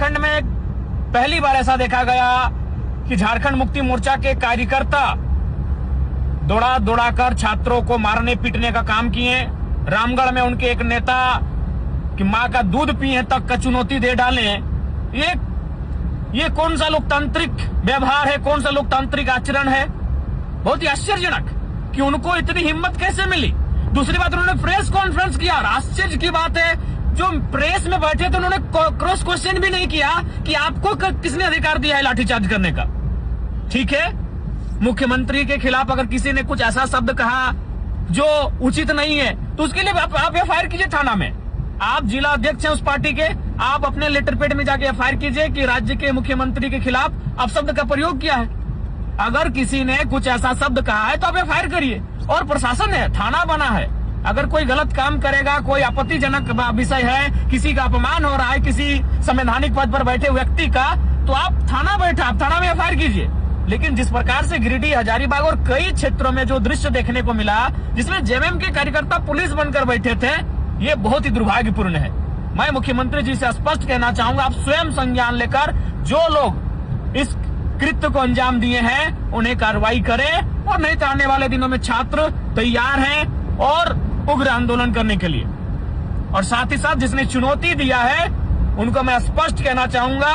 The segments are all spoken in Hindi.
झारखंड में पहली बार ऐसा देखा गया कि झारखंड मुक्ति मोर्चा के कार्यकर्ता दौड़ा दौड़ाकर छात्रों को मारने पीटने का काम किए। रामगढ़ में उनके एक नेता कि मां का दूध पिए तक का चुनौती दे डाले। ये कौन सा लोकतांत्रिक व्यवहार है, कौन सा लोकतांत्रिक आचरण है? बहुत ही आश्चर्यजनक कि उनको इतनी हिम्मत कैसे मिली। दूसरी बात, उन्होंने प्रेस कॉन्फ्रेंस किया और आश्चर्य की बात है जो प्रेस में बैठे थे उन्होंने क्रॉस क्वेश्चन भी नहीं किया कि आपको किसने अधिकार दिया है लाठीचार्ज करने का। ठीक है, मुख्यमंत्री के खिलाफ अगर किसी ने कुछ ऐसा शब्द कहा जो उचित नहीं है तो उसके लिए आप एफआईआर कीजिए थाना में। आप जिला अध्यक्ष हैं उस पार्टी के, आप अपने लेटर पैड में जाके एफआईआर कीजिए कि राज्य के मुख्यमंत्री के खिलाफ आप शब्द का प्रयोग किया है। अगर किसी ने कुछ ऐसा शब्द कहा है तो आप एफआईआर करिए। और प्रशासन है, थाना बना है, अगर कोई गलत काम करेगा, कोई आपत्तिजनक विषय है, किसी का अपमान हो रहा है किसी संवैधानिक पद पर बैठे व्यक्ति का, तो आप थाना बैठे, आप थाना में एफआईआर कीजिए। लेकिन जिस प्रकार से गिरिडीह, हजारीबाग और कई क्षेत्रों में जो दृश्य देखने को मिला जिसमें जेएमएम के कार्यकर्ता पुलिस बनकर बैठे थे, ये बहुत ही दुर्भाग्यपूर्ण है। मैं मुख्यमंत्री जी से स्पष्ट कहना चाहूंगा, आप स्वयं संज्ञान लेकर जो लोग इस कृत्य को अंजाम दिए हैं उन्हें कार्रवाई करें, और नहीं तो आने वाले दिनों में छात्र तैयार हैं और उग्र आंदोलन करने के लिए। और साथ ही साथ जिसने चुनौती दिया है उनको मैं स्पष्ट कहना चाहूंगा,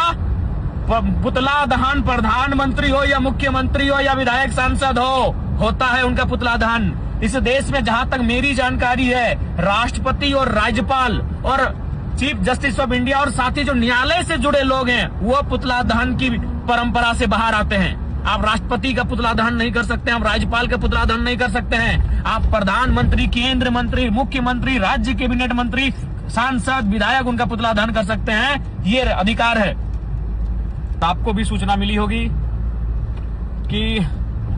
पुतला दहन प्रधानमंत्री हो या मुख्यमंत्री हो या विधायक सांसद हो, होता है उनका पुतला दहन। इस देश में जहां तक मेरी जानकारी है, राष्ट्रपति और राज्यपाल और चीफ जस्टिस ऑफ इंडिया और साथ ही जो न्यायालय से जुड़े लोग हैं वो पुतला दहन की परंपरा से बाहर आते हैं। आप राष्ट्रपति का पुतला दहन नहीं कर सकते, आप राज्यपाल का पुतला दहन नहीं कर सकते हैं। आप प्रधानमंत्री, केंद्र मंत्री, मुख्यमंत्री, राज्य कैबिनेट मंत्री, सांसद, विधायक उनका पुतला दहन कर सकते हैं, ये अधिकार है। तो आपको भी सूचना मिली होगी कि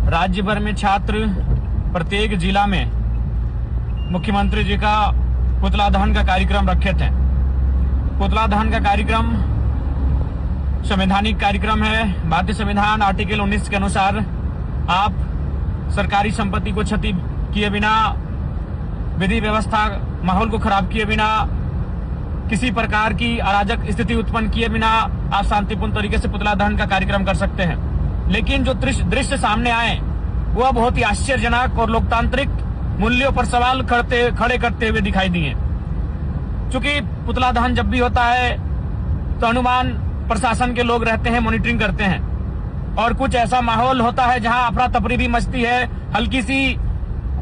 राज्य भर में छात्र प्रत्येक जिला में मुख्यमंत्री जी का पुतला दहन का कार्यक्रम रखे थे। पुतला दहन का कार्यक्रम संवैधानिक कार्यक्रम है। भारतीय संविधान आर्टिकल 19 के अनुसार आप सरकारी संपत्ति को क्षति किए बिना, विधि व्यवस्था माहौल को खराब किए बिना, किसी प्रकार की अराजक स्थिति उत्पन्न किए बिना आप शांतिपूर्ण तरीके से पुतला दहन का कार्यक्रम कर सकते हैं। लेकिन जो दृश्य सामने आए वह बहुत ही आश्चर्यजनक और लोकतांत्रिक मूल्यों पर सवाल खड़े करते हुए दिखाई दिए। चूंकि पुतला दहन जब भी होता है तो अनुमान प्रशासन के लोग रहते हैं, मॉनिटरिंग करते हैं, और कुछ ऐसा माहौल होता है जहां अफरा तफरी भी मचती है, हल्की सी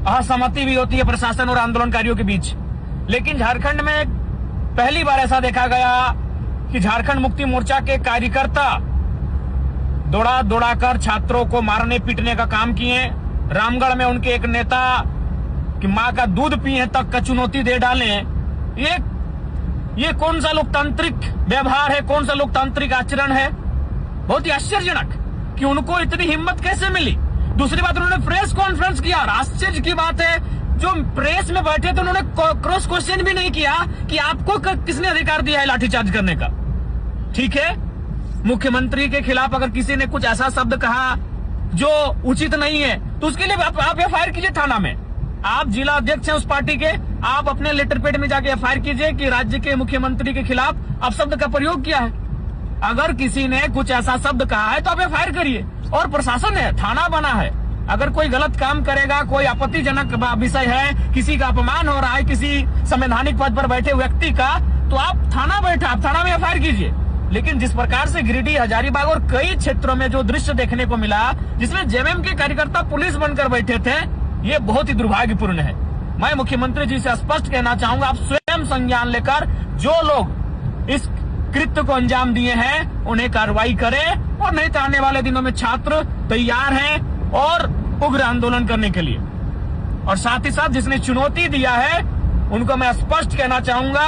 असहमति भी होती है प्रशासन और आंदोलनकारियों के बीच। लेकिन झारखंड में पहली बार ऐसा देखा गया कि झारखंड मुक्ति मोर्चा के कार्यकर्ता दौड़ा दौड़ाकर छात्रों को मारने पीटने का काम किए। रामगढ़ में उनके एक नेता कि मां का दूध पिए तक का चुनौती दे डाले। ये कौन सा लोकतांत्रिक व्यवहार है, कौन सा लोकतांत्रिक आचरण है? बहुत ही आश्चर्यजनक कि उनको इतनी हिम्मत कैसे मिली। दूसरी बात, उन्होंने प्रेस कॉन्फ्रेंस किया और आश्चर्य की बात है जो प्रेस में बैठे थे उन्होंने क्रॉस क्वेश्चन भी नहीं किया कि आपको किसने अधिकार दिया है लाठीचार्ज करने का। ठीक है, मुख्यमंत्री के खिलाफ अगर किसी ने कुछ ऐसा शब्द कहा जो उचित नहीं है तो उसके लिए आप एफआईआर कीजिए थाना में। आप जिला अध्यक्ष हैं उस पार्टी के, आप अपने लेटर पैड में जाके एफआईआर कीजिए कि राज्य के मुख्यमंत्री के खिलाफ आप शब्द का प्रयोग किया है। अगर किसी ने कुछ ऐसा शब्द कहा है तो आप एफआईआर करिए। और प्रशासन है, थाना बना है, अगर कोई गलत काम करेगा, कोई आपत्तिजनक विषय है, किसी का अपमान हो रहा है किसी संवैधानिक पद पर बैठे व्यक्ति का, तो आप थाना बैठे, आप थाना में एफआईआर कीजिए। लेकिन जिस प्रकार से गिरिडीह, हजारीबाग और कई क्षेत्रों में जो दृश्य देखने को मिला जिसमें जेएमएम के कार्यकर्ता पुलिस बनकर बैठे थे, ये बहुत ही दुर्भाग्यपूर्ण है। मैं मुख्यमंत्री जी से स्पष्ट कहना चाहूंगा, आप स्वयं संज्ञान लेकर जो लोग इस कृत्य को अंजाम दिए हैं उन्हें कार्रवाई करें, और नहीं तो आने वाले दिनों में छात्र तैयार हैं और उग्र आंदोलन करने के लिए। और साथ ही साथ जिसने चुनौती दिया है उनको मैं स्पष्ट कहना चाहूंगा,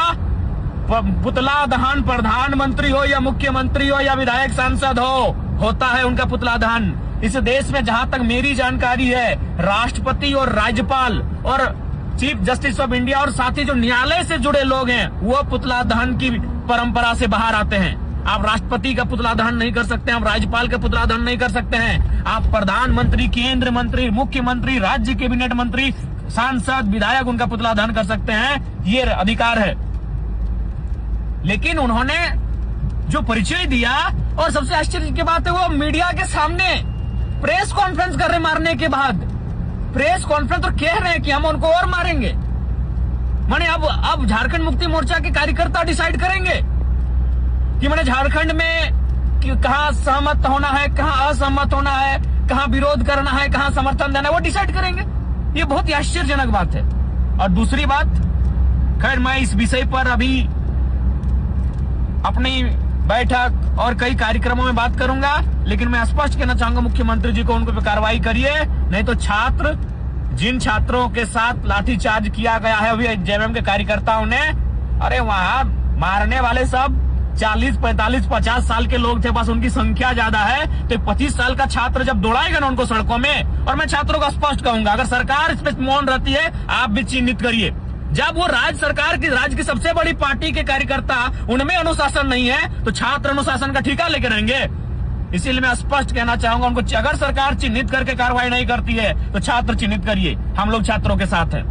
पुतला दहन प्रधानमंत्री हो या मुख्यमंत्री हो या विधायक सांसद हो, होता है उनका पुतला दहन। इस देश में जहां तक मेरी जानकारी है, राष्ट्रपति और राज्यपाल और चीफ जस्टिस ऑफ इंडिया और साथ ही जो न्यायालय से जुड़े लोग हैं वो पुतला दहन की परंपरा से बाहर आते हैं। आप राष्ट्रपति का पुतला दहन नहीं कर सकते, आप राज्यपाल का पुतला दहन नहीं कर सकते हैं। आप प्रधानमंत्री, केंद्र मंत्री, मुख्यमंत्री, राज्य कैबिनेट मंत्री, सांसद, विधायक उनका पुतला दहन कर सकते हैं, ये अधिकार है। लेकिन उन्होंने जो परिचय दिया, और सबसे आश्चर्य की बात है वो मीडिया के सामने प्रेस कॉन्फ्रेंस कर रहे मारने के बाद, प्रेस कॉन्फ्रेंस और कह रहे हैं कि हम उनको और मारेंगे। माने अब झारखंड मुक्ति मोर्चा के कार्यकर्ता डिसाइड करेंगे कि मैंने झारखंड में कहां सहमत होना है, कहां असहमत होना है, कहां विरोध करना है, कहां समर्थन देना है, वो डिसाइड करेंगे। ये बहुत ही आश्चर्यजनक बात है। और दूसरी बात, खैर मैं इस विषय पर अभी अपनी बैठक और कई कार्यक्रमों में बात करूंगा, लेकिन मैं स्पष्ट कहना चाहूंगा मुख्यमंत्री जी को, उनको पे कार्रवाई करिए, नहीं तो जिन छात्रों के साथ लाठीचार्ज किया गया है अभी जेएमएम के कार्यकर्ताओं ने, अरे वहां मारने वाले सब 40, 45, 50 साल के लोग थे, बस उनकी संख्या ज्यादा है। तो 25 साल का छात्र जब दौड़ाएगा ना उनको सड़कों में, और मैं छात्रों को स्पष्ट कहूंगा, अगर सरकार इस पे मौन रहती है, आप भी चिन्हित करिए। जब वो राज्य की सबसे बड़ी पार्टी के कार्यकर्ता, उनमें अनुशासन नहीं है, तो छात्र अनुशासन का ठेका लेके रहेंगे। इसीलिए मैं स्पष्ट कहना चाहूंगा उनको, अगर सरकार चिन्हित करके कार्रवाई नहीं करती है तो छात्र चिन्हित करिए, हम लोग छात्रों के साथ हैं।